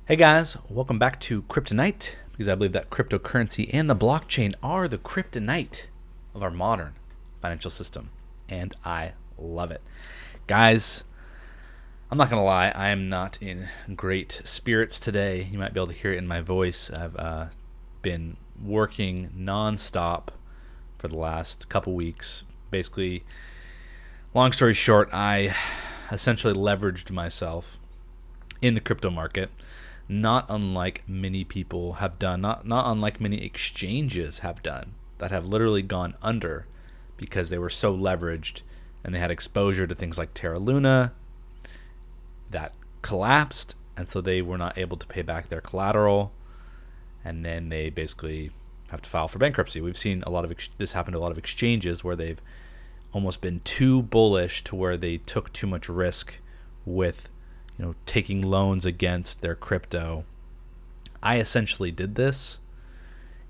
Hey guys, welcome back to Kryptonite, because I believe that cryptocurrency and the blockchain are the kryptonite of our modern financial system, and I love it. Guys, I'm not going to lie, I am not in great spirits today. You might be able to hear it in my voice. I've been working nonstop for the last couple weeks. Basically, long story short, I essentially leveraged myself in the crypto market, not unlike many people have done, not unlike many exchanges have done, that have literally gone under because they were so leveraged and they had exposure to things like Terra Luna that collapsed, and so they were not able to pay back their collateral, and then they basically have to file for bankruptcy. We've seen a lot of this happen to a lot of exchanges where they've almost been too bullish to where they took too much risk with taking loans against their crypto. I essentially did this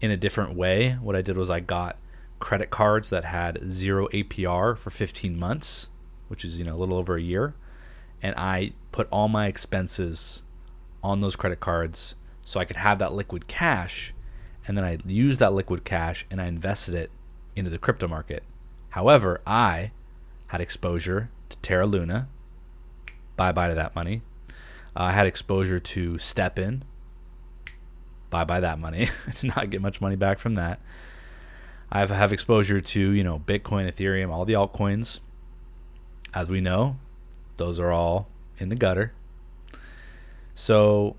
in a different way. What I did was I got credit cards that had 0 APR for 15 months, which is a little over a year, and I put all my expenses on those credit cards so I could have that liquid cash, and then I used that liquid cash and I invested it into the crypto market. However, I had exposure to Terra Luna. Bye-bye to that money. I had exposure to STEPN. Bye-bye that money. I did not get much money back from that. I have exposure to, Bitcoin, Ethereum, all the altcoins. As we know, those are all in the gutter. So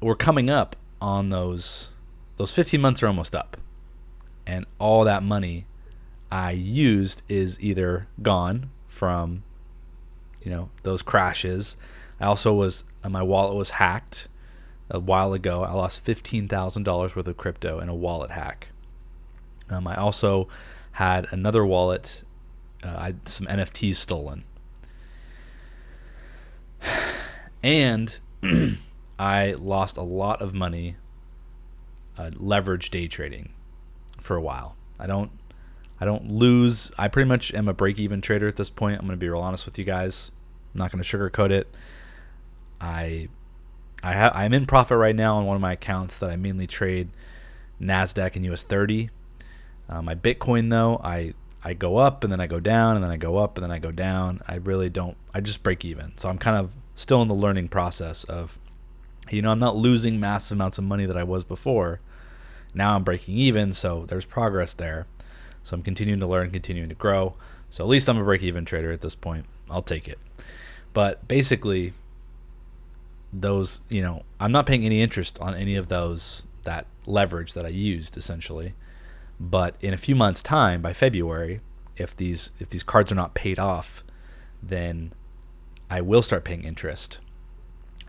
we're coming up on those 15 months are almost up. And all that money I used is either gone from those crashes. I also my wallet was hacked a while ago. I lost $15,000 worth of crypto in a wallet hack. I also had another wallet, some NFTs stolen. And I lost a lot of money leverage day trading for a while. I don't lose. I pretty much am a break-even trader at this point. I'm going to be real honest with you guys. I'm not going to sugarcoat it. I'm in profit right now on one of my accounts that I mainly trade NASDAQ and US 30. My Bitcoin, though, I go up and then I go down and then I go up and then I go down. I just break even. So I'm kind of still in the learning process of, I'm not losing massive amounts of money that I was before. Now I'm breaking even, so there's progress there. So I'm continuing to learn, continuing to grow. So at least I'm a break-even trader at this point. I'll take it. But basically, those, I'm not paying any interest on any of that leverage that I used, essentially. But in a few months' time, by February, if these cards are not paid off, then I will start paying interest.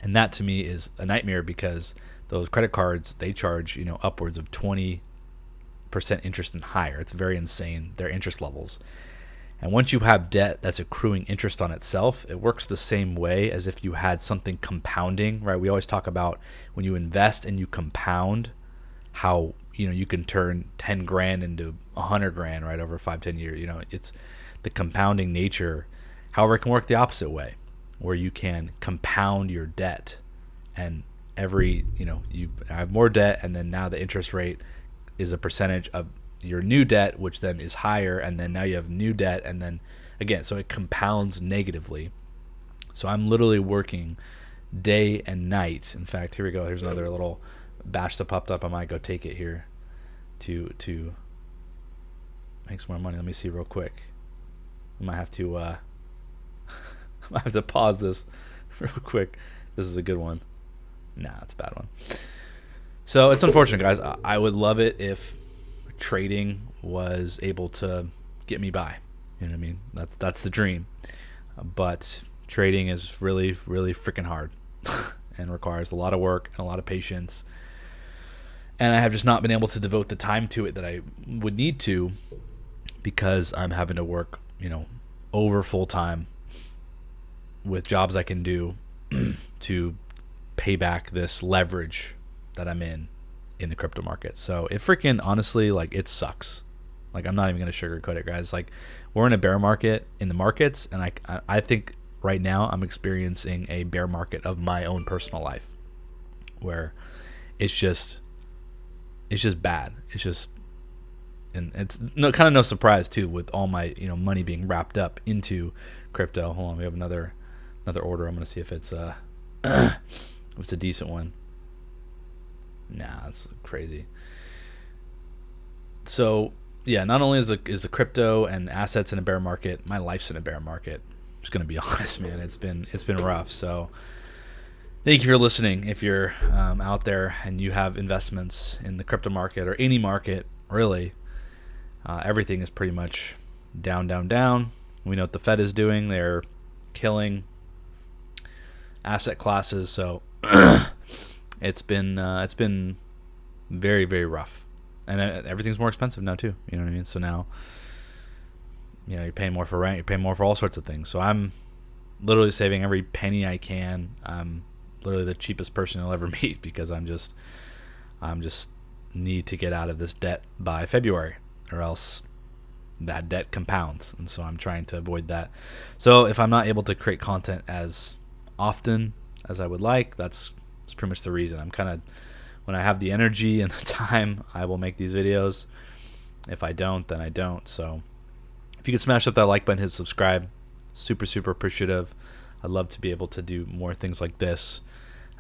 And that to me is a nightmare, because those credit cards, they charge, upwards of 20% interest and higher. It's very insane, their interest levels. And once you have debt that's accruing interest on itself, it works the same way as if you had something compounding, right? We always talk about when you invest and you compound, how you can turn 10 grand into 100 grand, right, over 5-10 years. It's the compounding nature. However, it can work the opposite way, where you can compound your debt, and you have more debt, and then now the interest rate is a percentage of your new debt, which then is higher, and then now you have new debt, and then again, so it compounds negatively. So I'm literally working day and night. In fact, here we go. Here's another little batch that popped up. I might go take it here to make some more money. Let me see real quick. I might have to I might have to pause this real quick. This is a good one. Nah, it's a bad one. So it's unfortunate, guys. I would love it if trading was able to get me by. You know what I mean? That's the dream. But trading is really, really freaking hard and requires a lot of work and a lot of patience. And I have just not been able to devote the time to it that I would need to, because I'm having to work, over full time with jobs I can do to pay back this leverage that I'm in the crypto market. So it freaking, honestly, it sucks. I'm not even going to sugarcoat it, guys. We're in a bear market in the markets, and I think right now I'm experiencing a bear market of my own personal life, where it's just bad. It's just, and it's kind of no surprise too, with all my money being wrapped up into crypto. Hold on, we have another order. I'm gonna see if it's if it's a decent one. Nah, that's crazy. So yeah, not only is the crypto and assets in a bear market, my life's in a bear market. I'm just gonna be honest, man. It's been rough. So thank you for listening. If you're out there and you have investments in the crypto market or any market, really, everything is pretty much down, down, down. We know what the Fed is doing. They're killing asset classes. So it's been very, very rough. And everything's more expensive now too. You know what I mean? So now, you're paying more for rent. You're paying more for all sorts of things. So I'm literally saving every penny I can. I'm literally the cheapest person you'll ever meet, because I'm just need to get out of this debt by February, or else that debt compounds. And so I'm trying to avoid that. So if I'm not able to create content as often as I would like, that's pretty much the reason. I'm kind of, when I have the energy and the time, I will make these videos. If I don't, then I don't. So if you could smash up that like button, hit subscribe, super, super appreciative. I'd love to be able to do more things like this,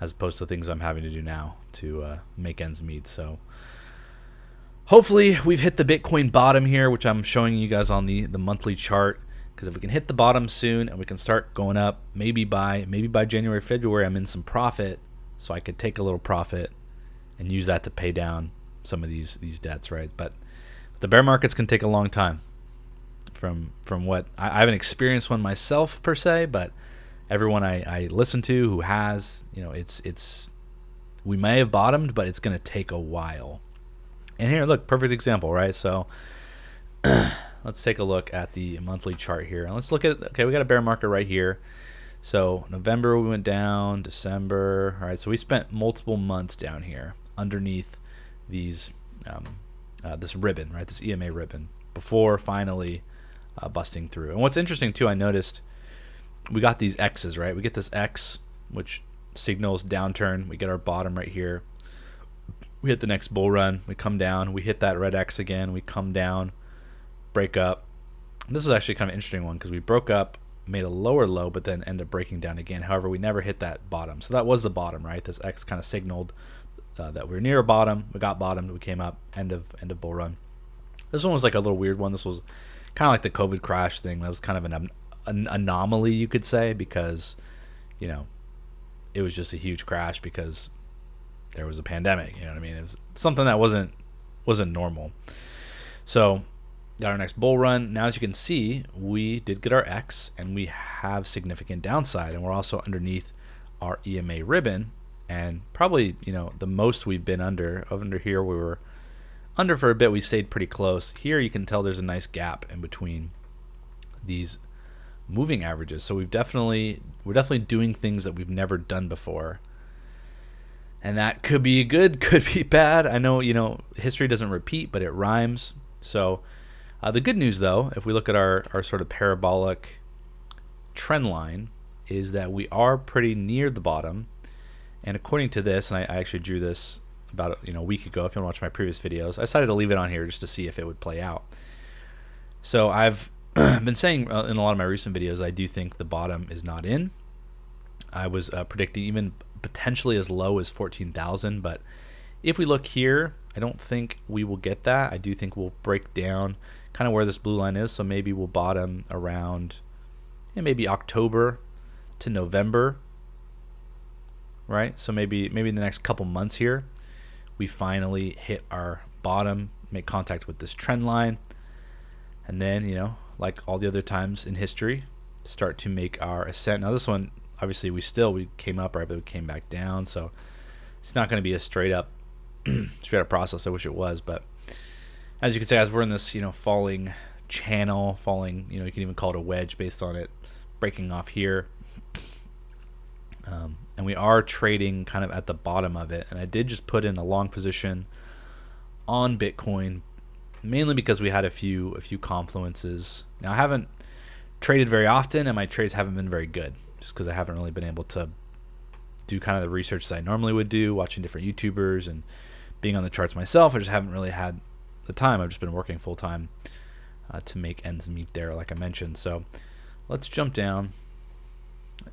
as opposed to things I'm having to do now to make ends meet. So hopefully we've hit the Bitcoin bottom here, which I'm showing you guys on the monthly chart. Because if we can hit the bottom soon and we can start going up, maybe by January, February, I'm in some profit, so I could take a little profit and use that to pay down some of these debts, right? But the bear markets can take a long time. From what I haven't experienced one myself per se, but everyone I listen to who has, it's we may have bottomed, but it's going to take a while. And here, look, perfect example, right? So let's take a look at the monthly chart here. And let's look at, okay, we got a bear market right here. So November we went down, December, all right, so we spent multiple months down here underneath these this ribbon, right, this EMA ribbon, before finally busting through. And what's interesting too, I noticed we got these X's, right? We get this X, which signals downturn. We get our bottom right here. We hit the next bull run. We come down. We hit that red X again. We come down, break up. And this is actually kind of an interesting one, because we broke up, made a lower low, but then ended up breaking down again. However, we never hit that bottom. So that was the bottom, right? This X kind of signaled that we were near a bottom. We got bottomed. We came up. End of bull run. This one was like a little weird one. This was kind of like the COVID crash thing. That was kind of an anomaly, you could say, because it was just a huge crash because there was a pandemic. You know what I mean? It was something that wasn't normal. So got our next bull run. Now, as you can see, we did get our X, and we have significant downside, and we're also underneath our EMA ribbon. And probably the most we've been under here, we were under for a bit. We stayed pretty close. Here you can tell there's a nice gap in between these moving averages. So we're definitely doing things that we've never done before. And that could be good, could be bad. I know, history doesn't repeat, but it rhymes. So the good news, though, if we look at our sort of parabolic trend line, is that we are pretty near the bottom. And according to this, and I actually drew this about a week ago, if you want to watch my previous videos, I decided to leave it on here just to see if it would play out. So I've been saying in a lot of my recent videos, I do think the bottom is not in. I was predicting even potentially as low as 14,000, but if we look here, I don't think we will get that. I do think we'll break down kind of where this blue line is, so maybe we'll bottom around maybe October to November, right? So maybe in the next couple months here, we finally hit our bottom, make contact with this trend line, and then, like all the other times in history, start to make our ascent. Now this one, obviously we came up, right, but we came back down, so it's not going to be a straight up process. I wish it was, but as you can see, as we're in this falling channel, you can even call it a wedge based on it breaking off here, and we are trading kind of at the bottom of it. And I did just put in a long position on Bitcoin, mainly because we had a few confluences. Now I haven't traded very often, and my trades haven't been very good just because I haven't really been able to do kind of the research that I normally would do, watching different YouTubers and being on the charts myself. I just haven't really had the time. I've just been working full time to make ends meet there, like I mentioned. So let's jump down. I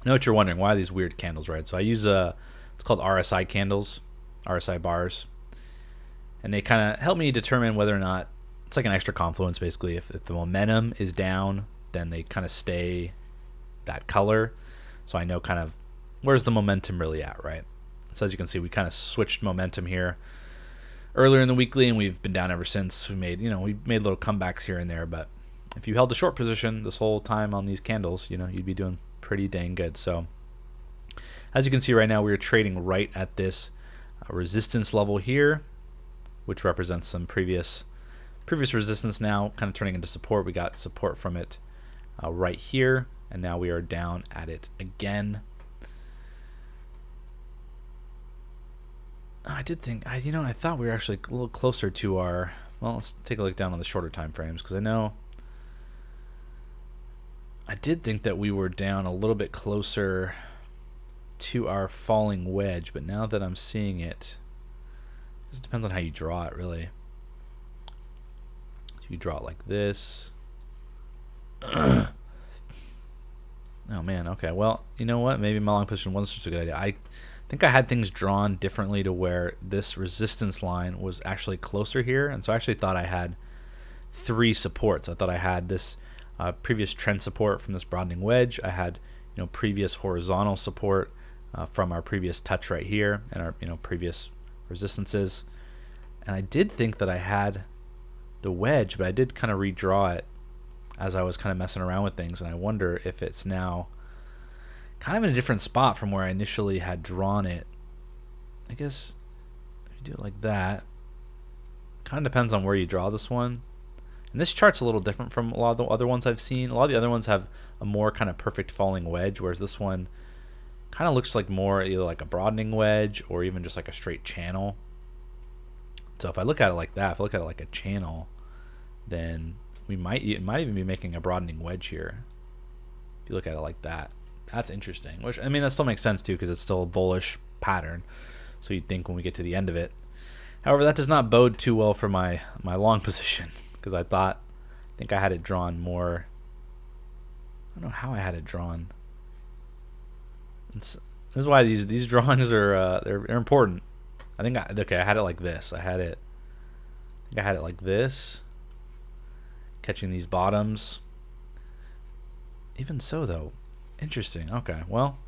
know what you're wondering, why are these weird candles, right? So I use it's called RSI candles, RSI bars, and they kind of help me determine whether or not it's like an extra confluence, basically. If the momentum is down, then they kind of stay that color, so I know kind of where's the momentum really at, right? So as you can see, we kind of switched momentum here earlier in the weekly, and we've been down ever since. We made little comebacks here and there, but if you held a short position this whole time on these candles, you'd be doing pretty dang good. So as you can see right now, we're trading right at this resistance level here, which represents some previous resistance, now kind of turning into support. We got support from it right here, and now we are down at it again. I did think, I thought we were actually a little closer to our, well, let's take a look down on the shorter time frames, because I did think that we were down a little bit closer to our falling wedge, but now that I'm seeing it, this depends on how you draw it, really. So you draw it like this. Oh man, okay, well, you know what, maybe my long position wasn't such a good idea. I think I had things drawn differently to where this resistance line was actually closer here, and so I actually thought I had 3 supports. I thought I had this previous trend support from this broadening wedge. I had previous horizontal support from our previous touch right here, and our previous resistances. And I did think that I had the wedge, but I did kind of redraw it as I was kind of messing around with things, and I wonder if it's now kind of in a different spot from where I initially had drawn it. I guess if you do it like that, kind of depends on where you draw this one. And this chart's a little different from a lot of the other ones I've seen. A lot of the other ones have a more kind of perfect falling wedge, whereas this one kind of looks like more either like a broadening wedge or even just like a straight channel. So if I look at it like that, if I look at it like a channel, then it might even be making a broadening wedge here. If you look at it like that. That's interesting. Which, I mean, that still makes sense too, because it's still a bullish pattern. So you'd think when we get to the end of it. However, that does not bode too well for my long position, because I think I had it drawn more. I don't know how I had it drawn. This is why these drawings are they're important. I had it like this. I think I had it like this, catching these bottoms. Even so, though. Interesting. Okay, well,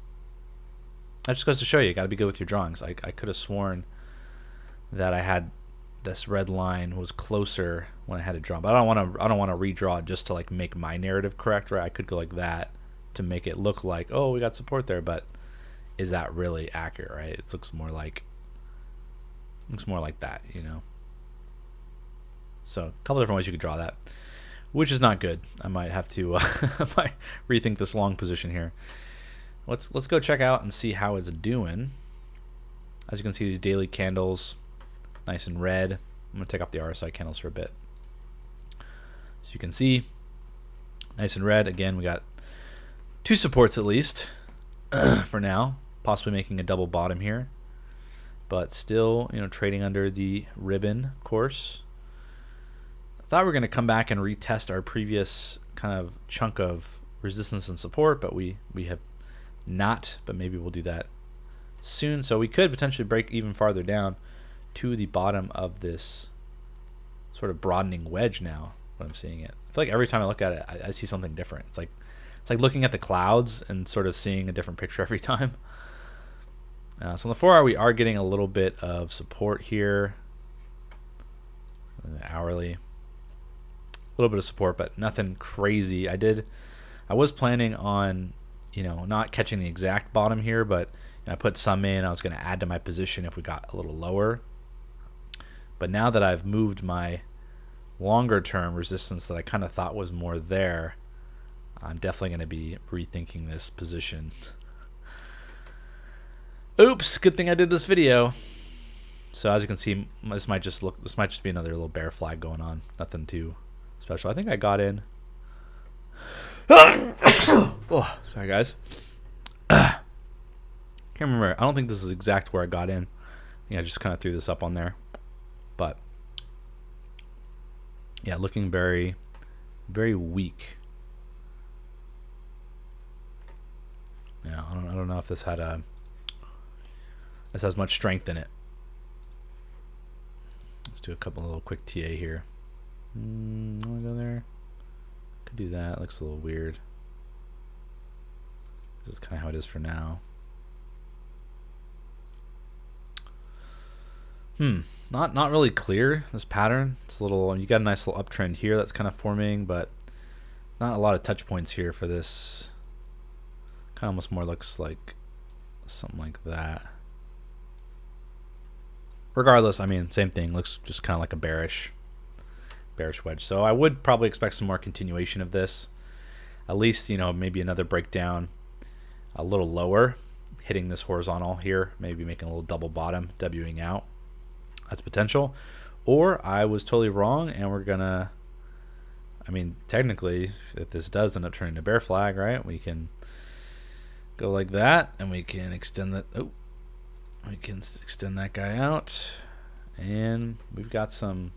that just goes to show you got to be good with your drawings. I could have sworn that I had this red line was closer when I had it drawn, but I don't want to redraw it just to like make my narrative correct, right? I could go like that to make it look like, oh, we got support there, but is that really accurate, right? It looks more like that, So a couple different ways you could draw that, which is not good. I might have to rethink this long position here. Let's go check out and see how it's doing. As you can see, these daily candles, nice and red. I'm gonna take off the RSI candles for a bit. So you can see, nice and red. Again, we got 2 supports at least for now. Possibly making a double bottom here, but still, trading under the ribbon, of course. I thought we were going to come back and retest our previous kind of chunk of resistance and support, but we have not, but maybe we'll do that soon. So we could potentially break even farther down to the bottom of this sort of broadening wedge now when I'm seeing it. I feel like every time I look at it, I see something different. It's like looking at the clouds and sort of seeing a different picture every time. So on the 4 hour, we are getting a little bit of support here. Hourly, a little bit of support, but nothing crazy. I was planning on, not catching the exact bottom here, but I put some in. I was going to add to my position if we got a little lower. But now that I've moved my longer term resistance that I kind of thought was more there, I'm definitely going to be rethinking this position. Oops, good thing I did this video. So as you can see, this might just be another little bear flag going on. Nothing too special. I think I got in. Oh, sorry guys. Can't remember. I don't think this is exact where I got in. I just kind of threw this up on there. But yeah, looking very, very weak. Yeah, I don't know if this has much strength in it. Let's do a couple little quick TA here. Want to go there? Could do that. Looks a little weird. This is kind of how it is for now. Not really clear, this pattern. It's a little, you got a nice little uptrend here that's kind of forming, but not a lot of touch points here for this. Kind of almost more looks like something like that. Regardless, I mean, same thing. Looks just kind of like a bearish wedge. So I would probably expect some more continuation of this. At least, maybe another breakdown a little lower, hitting this horizontal here, maybe making a little double bottom, Wing out. That's potential. Or I was totally wrong, and we're gonna, technically, if this does end up turning to bear flag, right, we can go like that, and we can extend that. Oh, we can extend that guy out, and we've got some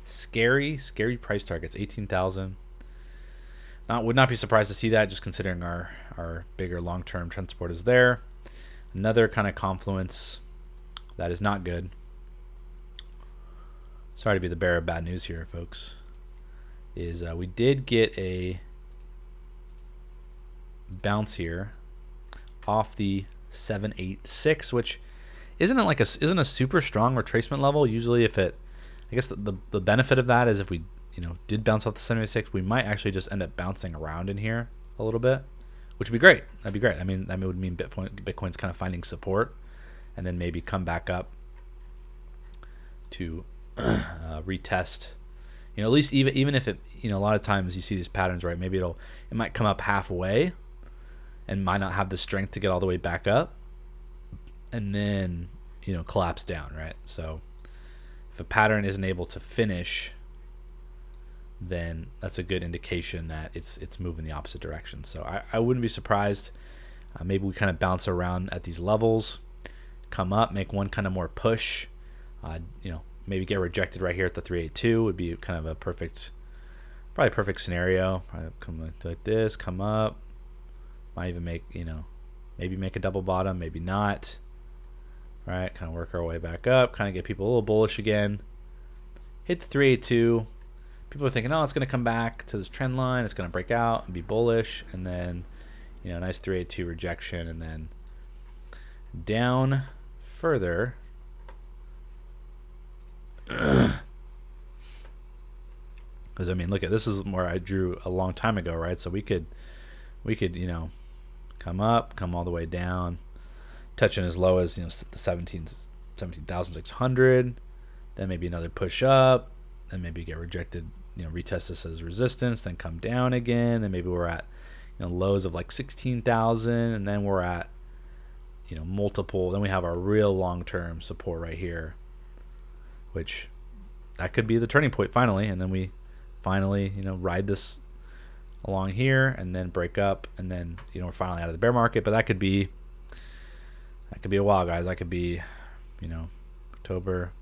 scary price targets. 18,000. Would not be surprised to see that, just considering our bigger long-term trend support is there. Another kind of confluence that is not good. Sorry to be the bearer of bad news here, folks. Is we did get a bounce here off the 786, which isn't a super strong retracement level. Usually, I guess the benefit of that is if we did bounce off the 786, we might actually just end up bouncing around in here a little bit, which would be great. That'd be great. That would mean Bitcoin's kind of finding support, and then maybe come back up to retest. At least even if it, a lot of times you see these patterns, right? Maybe it might come up halfway, and might not have the strength to get all the way back up, and then collapse down, right? So if a pattern isn't able to finish, then that's a good indication that it's moving the opposite direction. So I wouldn't be surprised. Maybe we kind of bounce around at these levels, come up, make one kind of more push. Maybe get rejected right here at the 382 would be kind of probably a perfect scenario. Probably come like this, come up, might even make maybe make a double bottom, maybe not. Right, kind of work our way back up, kind of get people a little bullish again. Hit the 382. People are thinking, oh, it's going to come back to this trend line. It's going to break out and be bullish. And then, nice 382 rejection. And then down further. Because, look at this is where I drew a long time ago, right? So we could come up, come all the way down, touching as low as, the 17,600. Then maybe another push up. Then maybe get rejected, retest this as resistance, then come down again, and maybe we're at lows of like 16,000, and then we're at multiple. Then we have our real long-term support right here, which that could be the turning point finally, and then we finally ride this along here and then break up, and then we're finally out of the bear market. But that could be a while, guys. That could be October,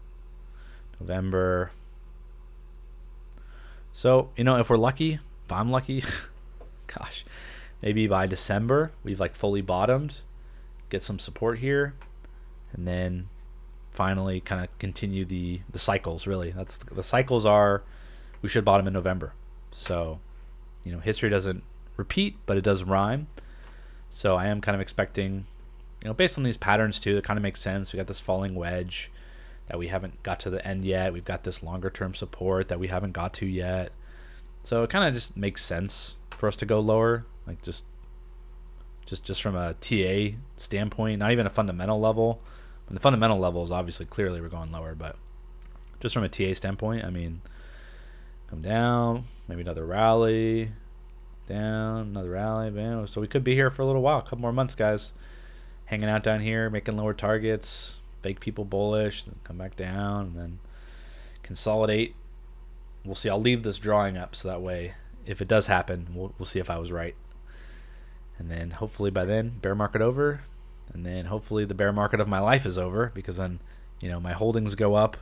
November. So, if we're lucky, if I'm lucky, gosh, maybe by December, we've fully bottomed, get some support here, and then finally kind of continue the cycles, really. That's the cycles are, we should bottom in November. So, history doesn't repeat, but it does rhyme. So I am kind of expecting, based on these patterns too, it kind of makes sense. We got this falling wedge that we haven't got to the end yet. We've got this longer term support that we haven't got to yet. So it kind of just makes sense for us to go lower, just from a TA standpoint, not even a fundamental level. And the fundamental level is obviously clearly we're going lower, but just from a TA standpoint, come down, maybe another rally, down, another rally, bam. So we could be here for a little while, a couple more months, guys, hanging out down here, making lower targets, fake people bullish, then come back down, and then consolidate. We'll see. I'll leave this drawing up so that way if it does happen, we'll see if I was right. And then hopefully by then, bear market over, and then hopefully the bear market of my life is over, because then, my holdings go up.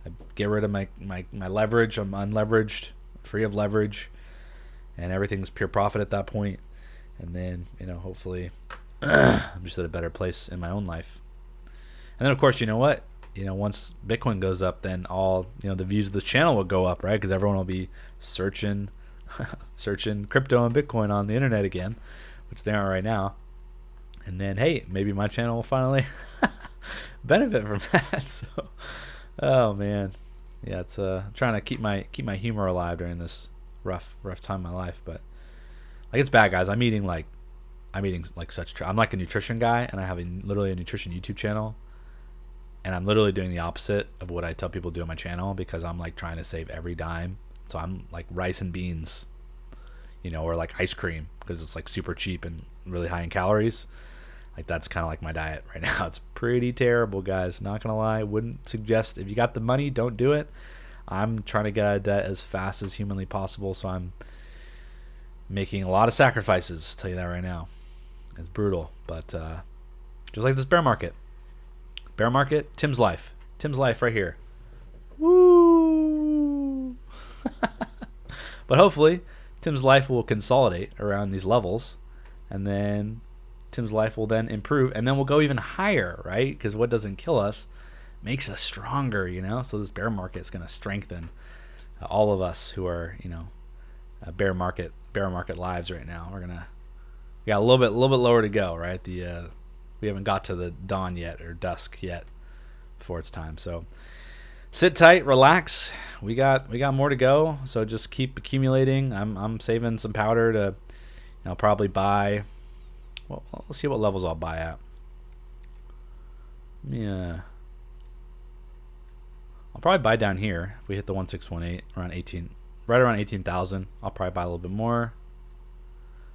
I get rid of my leverage. I'm unleveraged, free of leverage, and everything's pure profit at that point. And then, hopefully I'm just at a better place in my own life. And then, of course, you know what? Once Bitcoin goes up, then all, the views of the channel will go up, right? Because everyone will be searching crypto and Bitcoin on the internet again, which they aren't right now. And then, hey, maybe my channel will finally benefit from that. So, oh man, yeah, it's trying to keep my humor alive during this rough time in my life. But like, it's bad, guys. I'm eating like such. I'm like a nutrition guy, and I have literally a nutrition YouTube channel, and I'm literally doing the opposite of what I tell people to do on my channel, because I'm like trying to save every dime. So I'm like rice and beans, or like ice cream, because it's like super cheap and really high in calories. Like, that's kind of like my diet right now. It's pretty terrible, guys. Not gonna lie. Wouldn't suggest, if you got the money, don't do it. I'm trying to get out of debt as fast as humanly possible, so I'm making a lot of sacrifices. I'll tell you that right now. It's brutal, but just like this bear market. Bear market, Tim's life. Tim's life right here. Woo! But hopefully, Tim's life will consolidate around these levels, and then Tim's life will then improve, and then we'll go even higher, right? Because what doesn't kill us makes us stronger, So this bear market is going to strengthen all of us who are, bear market lives right now. We got a little bit lower to go, right? We haven't got to the dawn yet, or dusk yet, before it's time. So sit tight, relax. We got more to go. So just keep accumulating. I'm saving some powder to, probably buy. Well, let's see what levels I'll buy at. Yeah, I'll probably buy down here if we hit the 1618 around 18, right around 18,000. I'll probably buy a little bit more.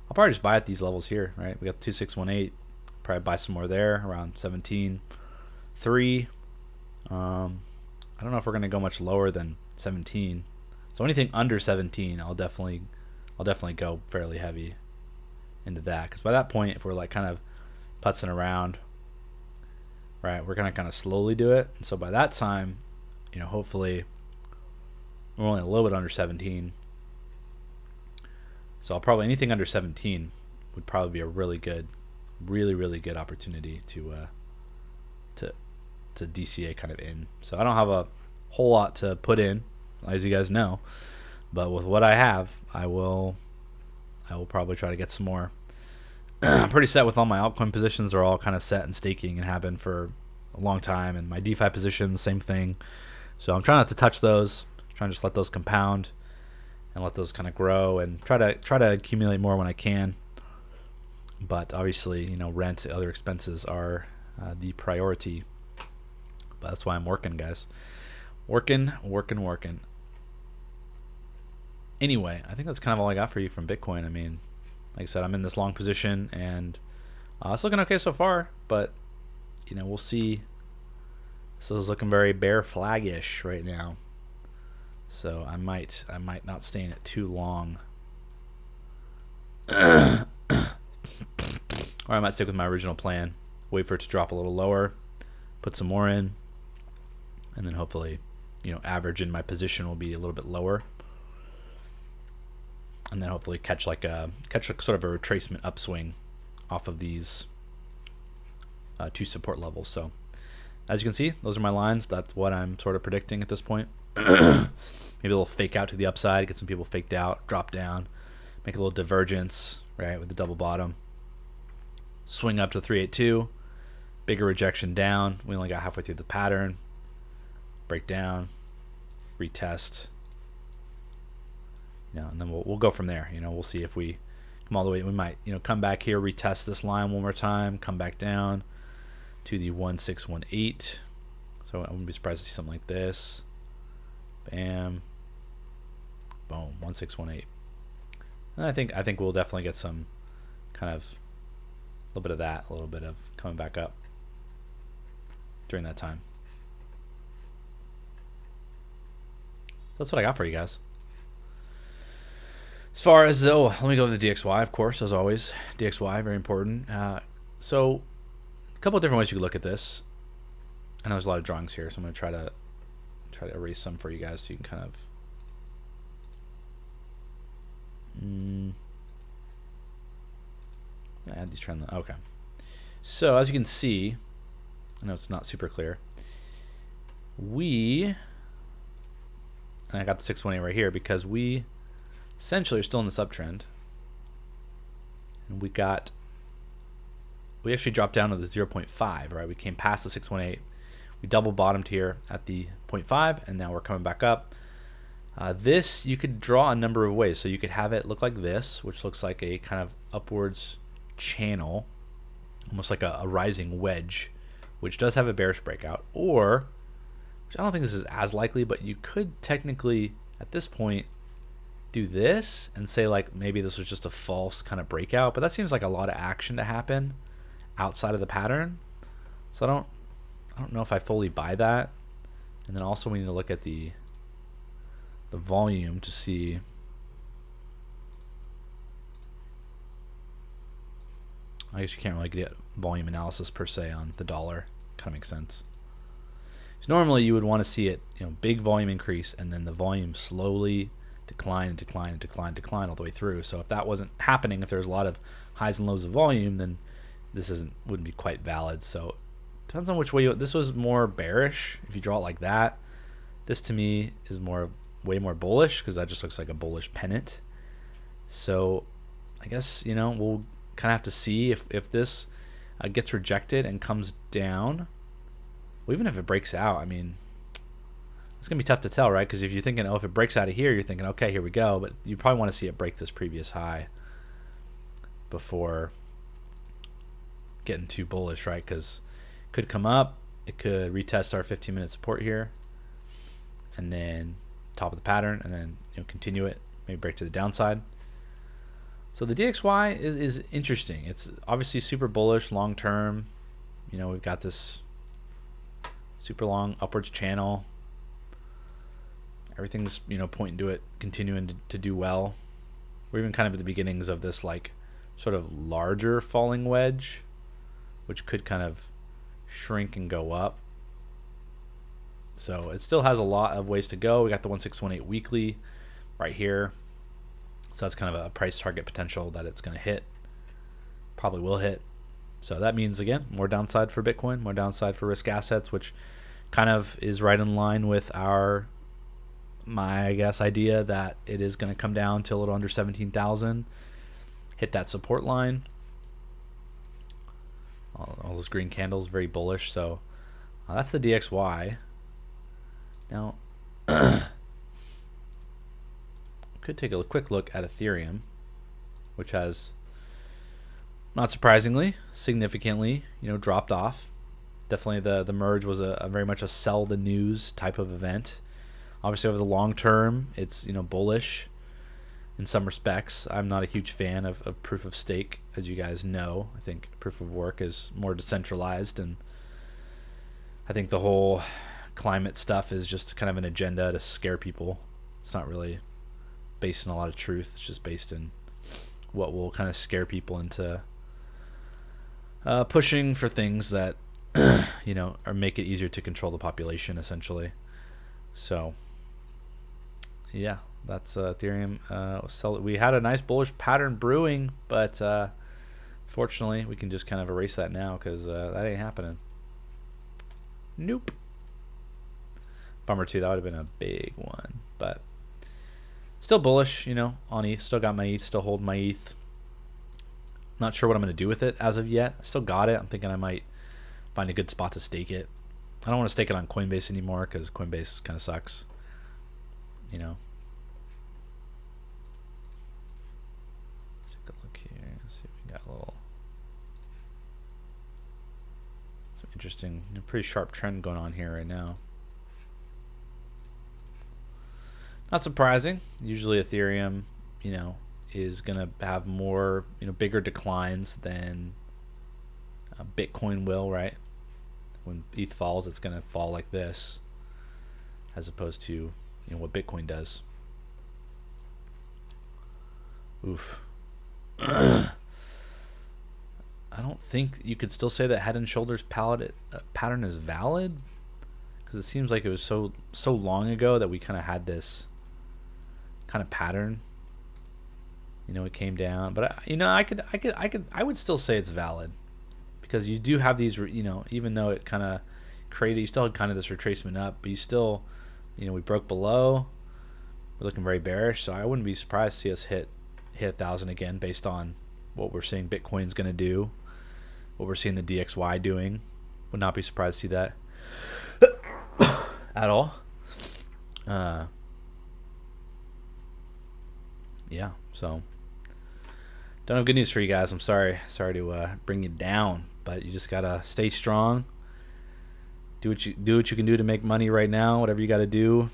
I'll probably just buy at these levels here, right? We got 2618. Probably buy some more there around 17.3. I don't know if we're gonna go much lower than 17. So anything under 17, I'll definitely go fairly heavy into that, because by that point, if we're like kind of putzing around, right, we're gonna kind of slowly do it. And so by that time, hopefully we're only a little bit under 17. So I'll probably, anything under 17 would probably be a really good opportunity to DCA kind of in. So I don't have a whole lot to put in, as you guys know, but with what I have, I will probably try to get some more. I'm pretty set with all my altcoin positions. Are all kind of set and staking and have been for a long time, and my DeFi positions, same thing. So I'm trying not to touch those. Trying to just let those compound and let those kind of grow, and try to accumulate more when I can. But obviously, rent, other expenses are the priority. But that's why I'm working, guys. Working. Anyway, I think that's kind of all I got for you from Bitcoin. I mean, like I said, I'm in this long position, and it's looking okay so far. But we'll see. So it's looking very bear flag-ish right now. So I might not stay in it too long. Or I might stick with my original plan. Wait for it to drop a little lower, put some more in, and then hopefully, average in my position will be a little bit lower, and then hopefully catch like sort of a retracement upswing off of these two support levels. So as you can see, those are my lines. That's what I'm sort of predicting at this point. Maybe a little fake out to the upside, get some people faked out, drop down, make a little divergence, right, with the double bottom. Swing up to 382, bigger rejection down. We only got halfway through the pattern. Break down, retest, and then we'll go from there. We'll see if we come all the way. We might, come back here, retest this line one more time, come back down to the 1618. So I wouldn't be surprised to see something like this. Bam, boom, 1618. And I think we'll definitely get some kind of a little bit of that, a little bit of coming back up during that time. That's what I got for you guys. As far as, oh, let me go to the DXY, of course, as always. DXY, very important. So a couple of different ways you could look at this. I know there's a lot of drawings here, so I'm going to try to erase some for you guys so you can kind of add these trend lines. Okay. So as you can see, I know it's not super clear. And I got the 618 right here because we essentially are still in this uptrend. And we actually dropped down to the 0.5, right? We came past the 618. We double bottomed here at the 0.5, and now we're coming back up. This you could draw a number of ways. So you could have it look like this, which looks like a kind of upwards channel, almost like a rising wedge, which does have a bearish breakout. Or, which I don't think this is as likely, but you could technically, at this point, do this and say like maybe this was just a false kind of breakout. But that seems like a lot of action to happen outside of the pattern. So I don't know if I fully buy that. And then also we need to look at the volume to see. I guess you can't really get volume analysis per se on the dollar. Kind of makes sense. So normally you would want to see it, big volume increase and then the volume slowly decline and decline and decline and decline all the way through. So if that wasn't happening, if there's a lot of highs and lows of volume, then this wouldn't be quite valid. So it depends on which way this was more bearish. If you draw it like that, this to me is way more bullish because that just looks like a bullish pennant. So I guess, we'll kind of have to see if this gets rejected and comes down. Well, even if it breaks out, I mean, it's going to be tough to tell, right? Because if you're thinking, if it breaks out of here, you're thinking, okay, here we go. But you probably want to see it break this previous high before getting too bullish, right? Because it could come up. It could retest our 15-minute support here. And then top of the pattern. And then continue it. Maybe break to the downside. So the DXY is interesting. It's obviously super bullish long term. We've got this super long upwards channel. Everything's pointing to it continuing to do well. We're even kind of at the beginnings of this like sort of larger falling wedge, which could kind of shrink and go up. So it still has a lot of ways to go. We got the 1618 weekly right here. So that's kind of a price target potential that it's going to hit. Probably will hit. So that means, again, more downside for Bitcoin, more downside for risk assets, which kind of is right in line with my idea that it is going to come down to a little under 17,000, hit that support line. All those green candles, very bullish. So that's the DXY. Now, could take a quick look at Ethereum, which has, not surprisingly, significantly, dropped off. Definitely the merge was a very much a sell the news type of event. Obviously, over the long term, it's bullish in some respects. I'm not a huge fan of proof of stake, as you guys know. I think proof of work is more decentralized, and I think the whole climate stuff is just kind of an agenda to scare people. It's not really based in a lot of truth. It's just based in what will kind of scare people into pushing for things that or make it easier to control the population, essentially. So yeah, that's Ethereum. We had a nice bullish pattern brewing, but fortunately we can just kind of erase that now because that ain't happening. Nope. Bummer too. That would have been a big one, but still bullish, on ETH. Still got my ETH, still hold my ETH. Not sure what I'm going to do with it as of yet. I still got it. I'm thinking I might find a good spot to stake it. I don't want to stake it on Coinbase anymore because Coinbase kind of sucks. Take a look here. Let's see if we got some interesting, pretty sharp trend going on here right now. Not surprising. Usually Ethereum, is going to have more, bigger declines than Bitcoin will, right? When ETH falls, it's going to fall like this, as opposed to, what Bitcoin does. Oof. I don't think you could still say that Head and Shoulders pattern is valid, because it seems like it was so long ago that we kind of had this kind of pattern. It came down, but I would still say it's valid, because you do have these, even though it kind of created, you still had kind of this retracement up, but you still, we broke below. We're looking very bearish, so I wouldn't be surprised to see us hit 1,000 again, based on what we're seeing Bitcoin's going to do, what we're seeing the DXY doing. Would not be surprised to see that at all. Yeah, so don't have good news for you guys. I'm sorry to bring you down, but you just gotta stay strong. Do what you can do to make money right now. Whatever you got to do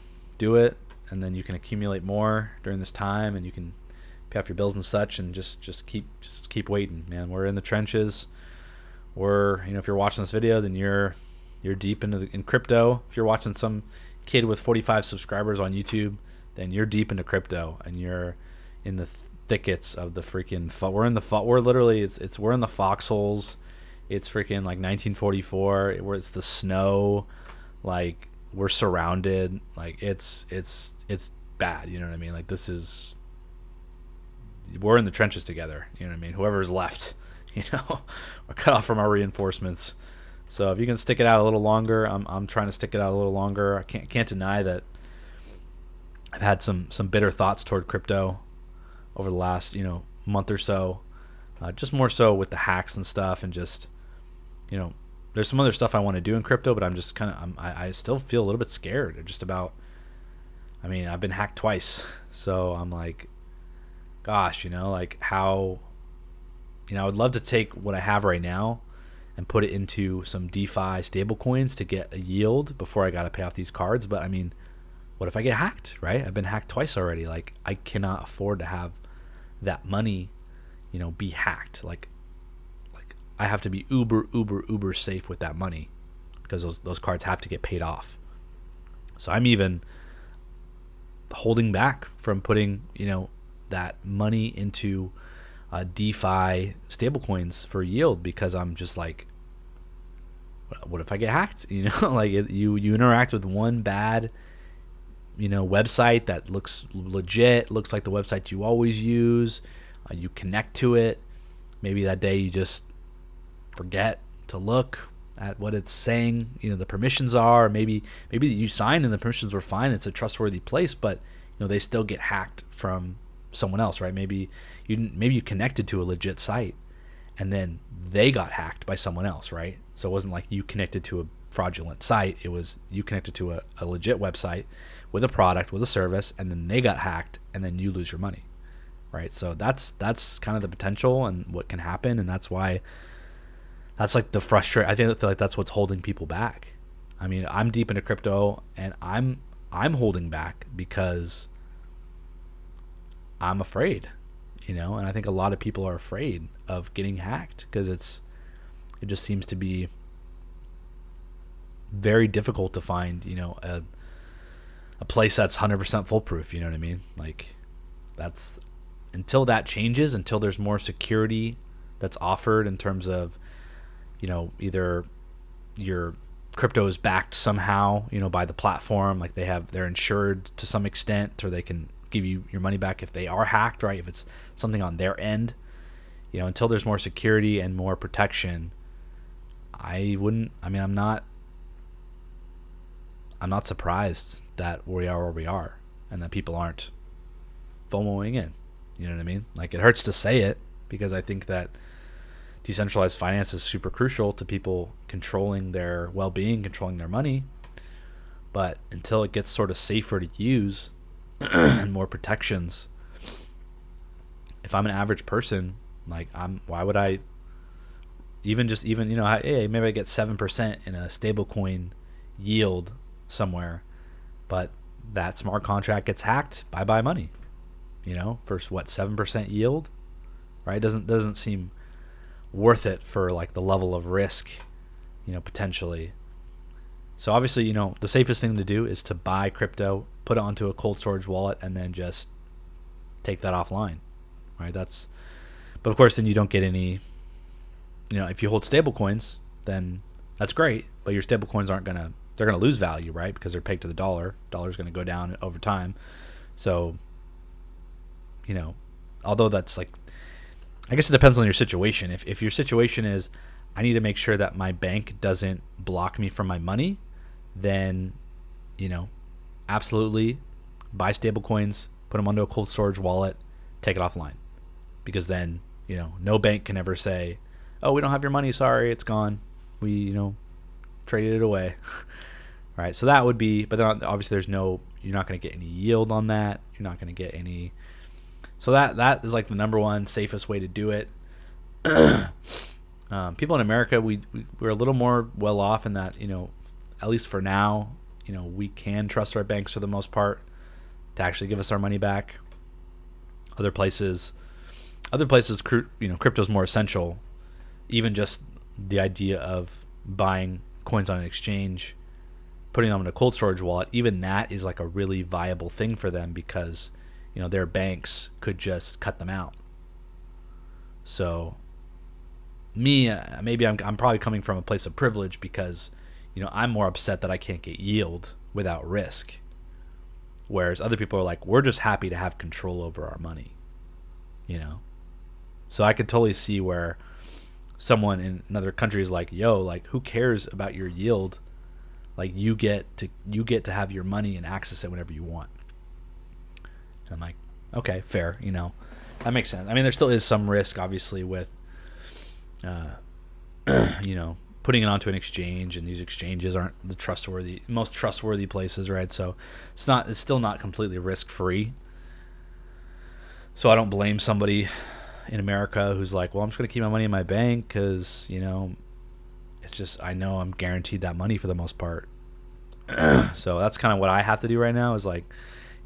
it, and then you can accumulate more during this time, and you can pay off your bills and such, and just keep waiting, man. We're in the trenches. If you're watching this video, then you're deep in crypto. If you're watching some kid with 45 subscribers on YouTube, then you're deep into crypto, and you're in the thickets of the freaking. We're literally we're in the foxholes. It's freaking like 1944, where it's the snow, like we're surrounded, like it's bad. You know what I mean? Like we're in the trenches together. You know what I mean? Whoever's left, we're cut off from our reinforcements. So if you can stick it out a little longer, I'm trying to stick it out a little longer. I can't deny that I've had some bitter thoughts toward crypto over the last month or so, just more so with the hacks and stuff, and just there's some other stuff I want to do in crypto, but I'm just I still feel a little bit scared just about. I've been hacked twice, so I'm like, gosh, like how, I would love to take what I have right now and put it into some DeFi stable coins to get a yield before I got to pay off these cards. But what if I get hacked, right? I've been hacked twice already. Like, I cannot afford to have that money, be hacked. Like I have to be uber safe with that money, because those cards have to get paid off. So I'm even holding back from putting, that money into DeFi stablecoins for yield, because I'm just like, what if I get hacked? Like you interact with one bad, website that looks legit, looks like the website you always use. You connect to it. Maybe that day you just forget to look at what it's saying, the permissions are. Maybe you signed and the permissions were fine. It's a trustworthy place, but they still get hacked from someone else, right? Maybe you connected to a legit site, and then they got hacked by someone else, right? So it wasn't like you connected to a fraudulent site. It was you connected to a legit website with a product, with a service, and then they got hacked, and then you lose your money, right? So that's kind of the potential and what can happen, and that's why. That's like the frustrate. I feel like that's what's holding people back. I'm deep into crypto, and I'm holding back because I'm afraid, and I think a lot of people are afraid of getting hacked, because it just seems to be very difficult to find, a place that's 100% foolproof. You know what I mean? Like, that's until that changes, until there's more security that's offered in terms of, either your crypto is backed somehow, by the platform, like they're insured to some extent, or they can give you your money back if they are hacked, right? If it's something on their end, until there's more security and more protection, I'm not surprised that we are where we are, and that people aren't FOMOing in. You know what I mean? Like, it hurts to say it, because I think that decentralized finance is super crucial to people controlling their well-being, controlling their money. But until it gets sort of safer to use and more protections, if I'm an average person, like, why would I even hey, maybe I get 7% in a stable coin yield somewhere, but that smart contract gets hacked, bye money, for what, 7% yield, right? Doesn't seem worth it for like the level of risk, potentially. So obviously, the safest thing to do is to buy crypto, put it onto a cold storage wallet, and then just take that offline, right? But of course, then you don't get any. If you hold stable coins, then that's great, but your stable coins they're gonna lose value, right? Because they're pegged to the dollar. Dollar's gonna go down over time. So, although that's like, I guess it depends on your situation. If your situation is, I need to make sure that my bank doesn't block me from my money, then, absolutely buy stable coins, put them onto a cold storage wallet, take it offline, because then, no bank can ever say, oh, we don't have your money. Sorry, it's gone. We, traded it away. Right. So that would be, but then obviously you're not going to get any yield on that. You're not going to get any. So that is like the number one safest way to do it. People in America, we're a little more well off in that, at least for now, we can trust our banks for the most part to actually give us our money back. Other places, crypto is more essential. Even just the idea of buying coins on an exchange, putting them in a cold storage wallet, even that is like a really viable thing for them, because their banks could just cut them out. So maybe I'm probably coming from a place of privilege, because I'm more upset that I can't get yield without risk, whereas other people are like, we're just happy to have control over our money. So I could totally see where someone in another country is like, yo, like, who cares about your yield? Like, you get to have your money and access it whenever you want. And I'm like, okay, fair. That makes sense. I mean, there still is some risk, obviously, with putting it onto an exchange, and these exchanges aren't the most trustworthy places, right? So it's still not completely risk free. So I don't blame somebody in America who's like, well, I'm just going to keep my money in my bank because, it's just, I know I'm guaranteed that money for the most part. So that's kind of what I have to do right now, is like,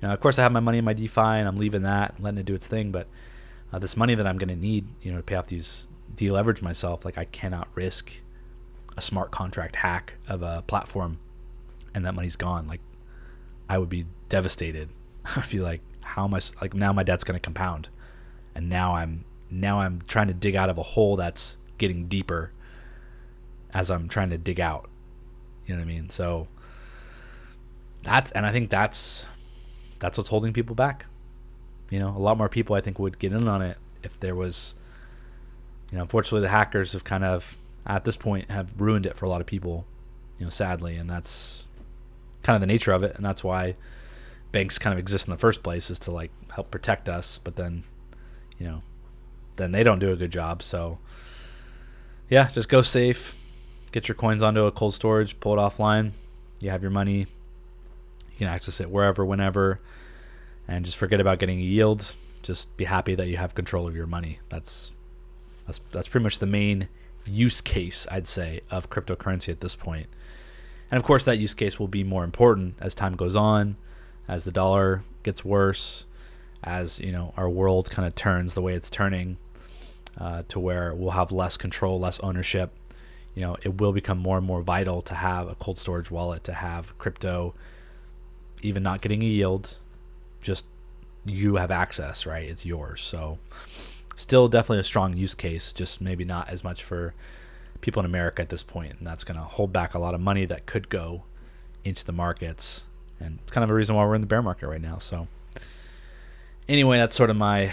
of course I have my money in my DeFi and I'm leaving that and letting it do its thing. But this money that I'm going to need, to pay off these, deleverage myself, like, I cannot risk a smart contract hack of a platform and that money's gone. Like, I would be devastated. I'd be like, how am I, like, now my debt's going to compound. And now I'm trying to dig out of a hole that's getting deeper as I'm trying to dig out. You know what I mean? So I think that's what's holding people back. A lot more people, I think, would get in on it if there was, unfortunately the hackers have kind of, at this point, have ruined it for a lot of people, sadly. And that's kind of the nature of it. And that's why banks kind of exist in the first place, is to like help protect us. But then, then they don't do a good job. So yeah, just go safe, get your coins onto a cold storage, pull it offline. You have your money. You can access it wherever, whenever, and just forget about getting a yield. Just be happy that you have control of your money. That's pretty much the main use case, I'd say, of cryptocurrency at this point. And of course, that use case will be more important as time goes on, as the dollar gets worse, as our world kind of turns the way it's turning, to where we'll have less control, less ownership. It will become more and more vital to have a cold storage wallet, to have crypto, even not getting a yield, just you have access, right? It's yours. So still definitely a strong use case, just maybe not as much for people in America at this point. And that's going to hold back a lot of money that could go into the markets. And it's kind of a reason why we're in the bear market right now. So anyway, that's sort of my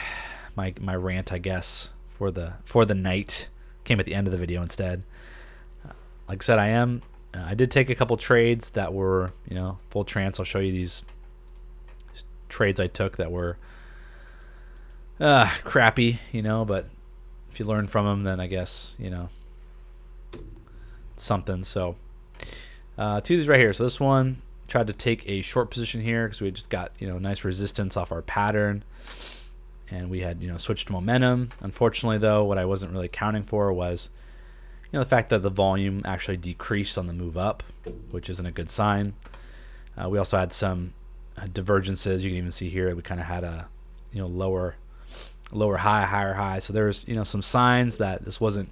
rant, I guess, for the night. Came at the end of the video instead. Like I said, I did take a couple trades that were, full trance. I'll show you these trades I took that were crappy, but if you learn from them, then I guess, something. So two of these right here. So this one, tried to take a short position here because we just got, nice resistance off our pattern, and we had, switched momentum. Unfortunately, though, what I wasn't really accounting for was, the fact that the volume actually decreased on the move up, which isn't a good sign. We also had some divergences. You can even see here we kind of had a, lower high, higher high. So there's, some signs that this wasn't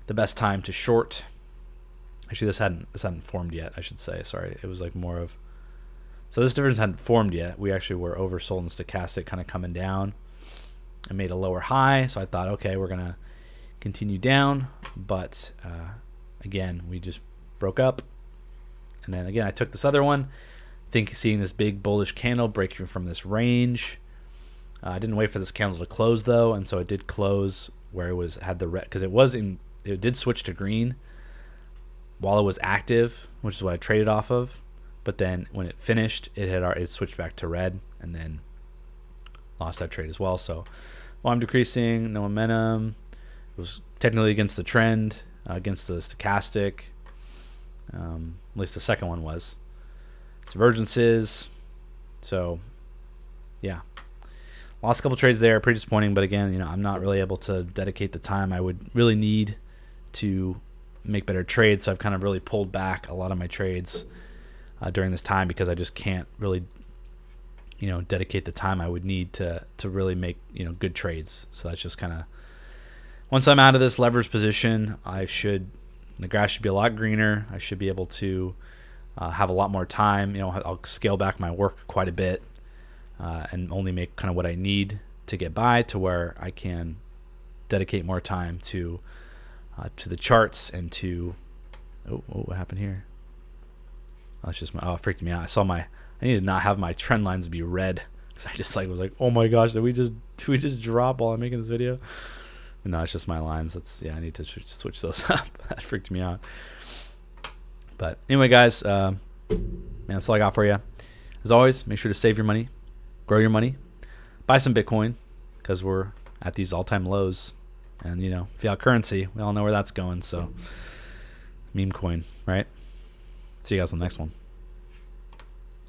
the best time to short. Actually, this hadn't formed yet, I should say. Sorry, it was like more of. So this difference hadn't formed yet. We actually were oversold in stochastic, kind of coming down. I made a lower high, so I thought, okay, we're gonna continue down, but again, we just broke up. And then again, I took this other one, seeing this big bullish candle breaking from this range. I didn't wait for this candle to close though, and so it did close where it had the red, because it did switch to green while it was active, which is what I traded off of. But then when it finished, it switched back to red, and then lost that trade as well. So volume decreasing, no momentum. It was technically against the trend, against the stochastic. At least the second one was. Divergences. So yeah, lost a couple trades there. Pretty disappointing. But again, I'm not really able to dedicate the time I would really need to make better trades. So I've kind of really pulled back a lot of my trades during this time, because I just can't really dedicate the time I would need to really make good trades. So that's just kind of, once I'm out of this leverage position, the grass should be a lot greener. I should be able to have a lot more time. I'll scale back my work quite a bit and only make kind of what I need to get by, to where I can dedicate more time to the charts and to what happened here? Oh, it's just it freaked me out. I need to not have my trend lines be red, because I just was like, oh my gosh, did we just drop while I'm making this video? But no, it's just my lines. I need to switch those up. That freaked me out. But anyway, guys, man, that's all I got for you. As always, make sure to save your money, grow your money, buy some Bitcoin, because we're at these all-time lows. And fiat currency, we all know where that's going. So meme coin, right? See you guys on the next one.